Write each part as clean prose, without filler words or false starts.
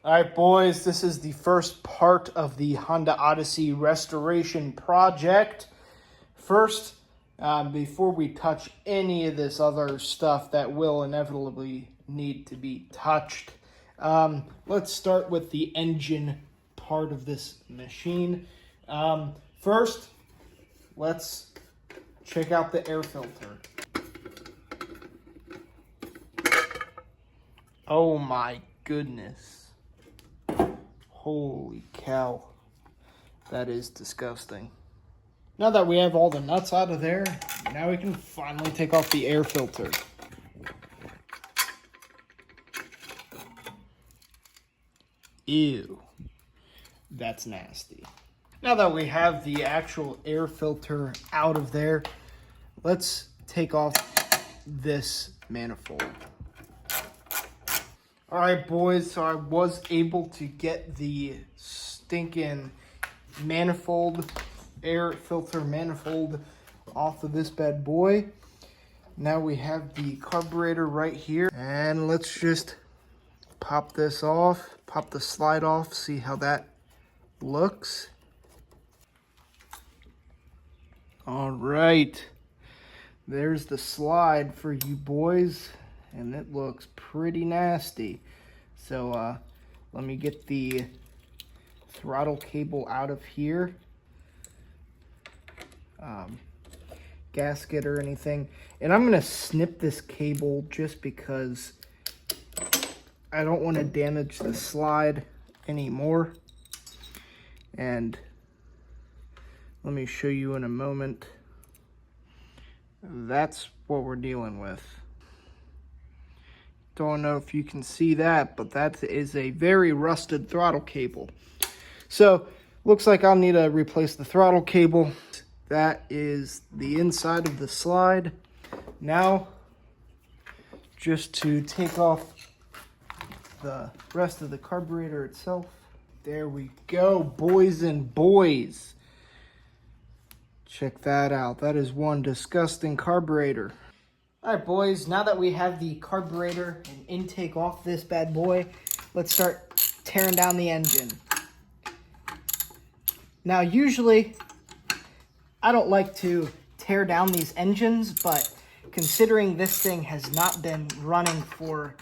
All right, boys, this is the first part of the Honda Odyssey restoration project. First, before we touch any of this other stuff that will inevitably need to be touched, let's start with the engine part of this machine. First, let's check out the air filter. Oh my goodness. Holy cow, that is disgusting. Now that we have all the nuts out of there, now we can finally take off the air filter. Ew, that's nasty. Now that we have the actual air filter out of there, let's take off this manifold. All right, boys, so I was able to get the stinking manifold, air filter manifold off of this bad boy. Now we have the carburetor right here, and let's just pop this off, pop the slide off, see how that looks. All right, there's the slide for you boys. And it looks pretty nasty. So let me get the throttle cable out of here. Gasket or anything. And I'm going to snip this cable just because I don't want to damage the slide anymore. And let me show you in a moment. That's what we're dealing with. Don't know if you can see that, but that is a very rusted throttle cable. So looks like I'll need to replace the throttle cable. That is the inside of the slide. Now, just to take off the rest of the carburetor itself. There we go, boys and boys. Check that out. That is one disgusting carburetor. All right, boys, now that we have the carburetor and intake off this bad boy, let's start tearing down the engine. Now, usually, I don't like to tear down these engines, but considering this thing has not been running for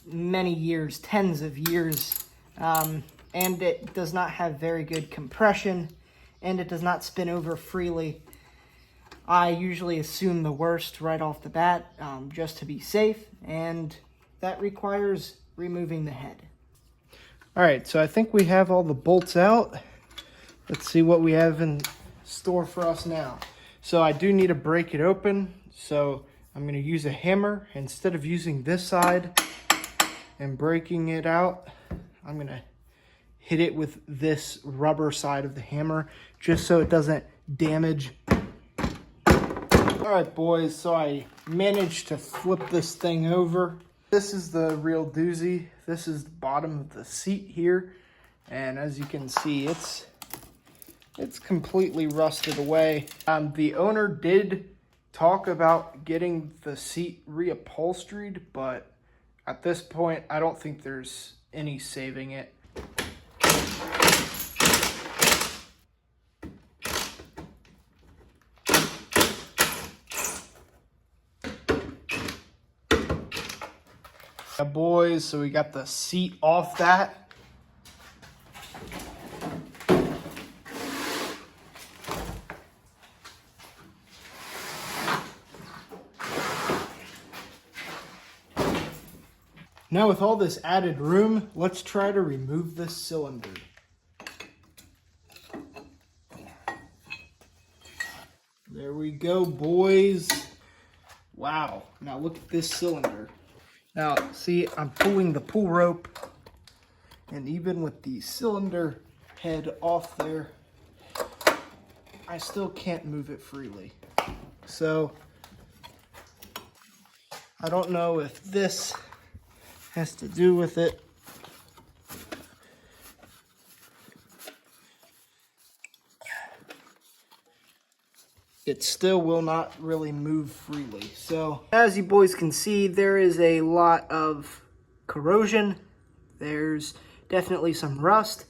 many years, tens of years, and it does not have very good compression, and it does not spin over freely, I usually assume the worst right off the bat, just to be safe, and that requires removing the head. All right, so I think we have all the bolts out. Let's see what we have in store for us now. So I do need to break it open, so I'm going to use a hammer. Instead of using this side and breaking it out, I'm going to hit it with this rubber side of the hammer, just so it doesn't damage. All right, boys, so I managed to flip this thing over. This is the real doozy. This is the bottom of the seat here. And as you can see, it's completely rusted away. The owner did talk about getting the seat reupholstered, but at this point, I don't think there's any saving it. Yeah, boys, so we got the seat off that. Now with all this added room, let's try to remove this cylinder. There we go, boys. Wow, now look at this cylinder. Now, see, I'm pulling the pull rope, and even with the cylinder head off there, I still can't move it freely. So, I don't know if this has to do with it. It still will not really move freely. So, as you boys can see, there is a lot of corrosion There's definitely some rust.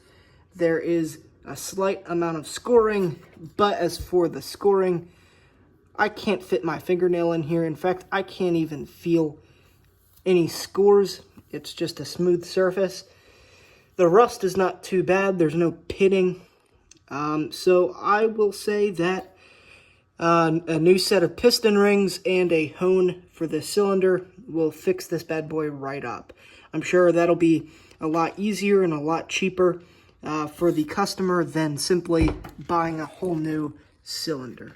There is a slight amount of scoring, but as for the scoring, I can't fit my fingernail in here. In fact, I can't even feel any scores. It's just a smooth surface. The rust is not too bad. There's no pitting. So I will say that a new set of piston rings and a hone for the cylinder will fix this bad boy right up. I'm sure that'll be a lot easier and a lot cheaper for the customer than simply buying a whole new cylinder.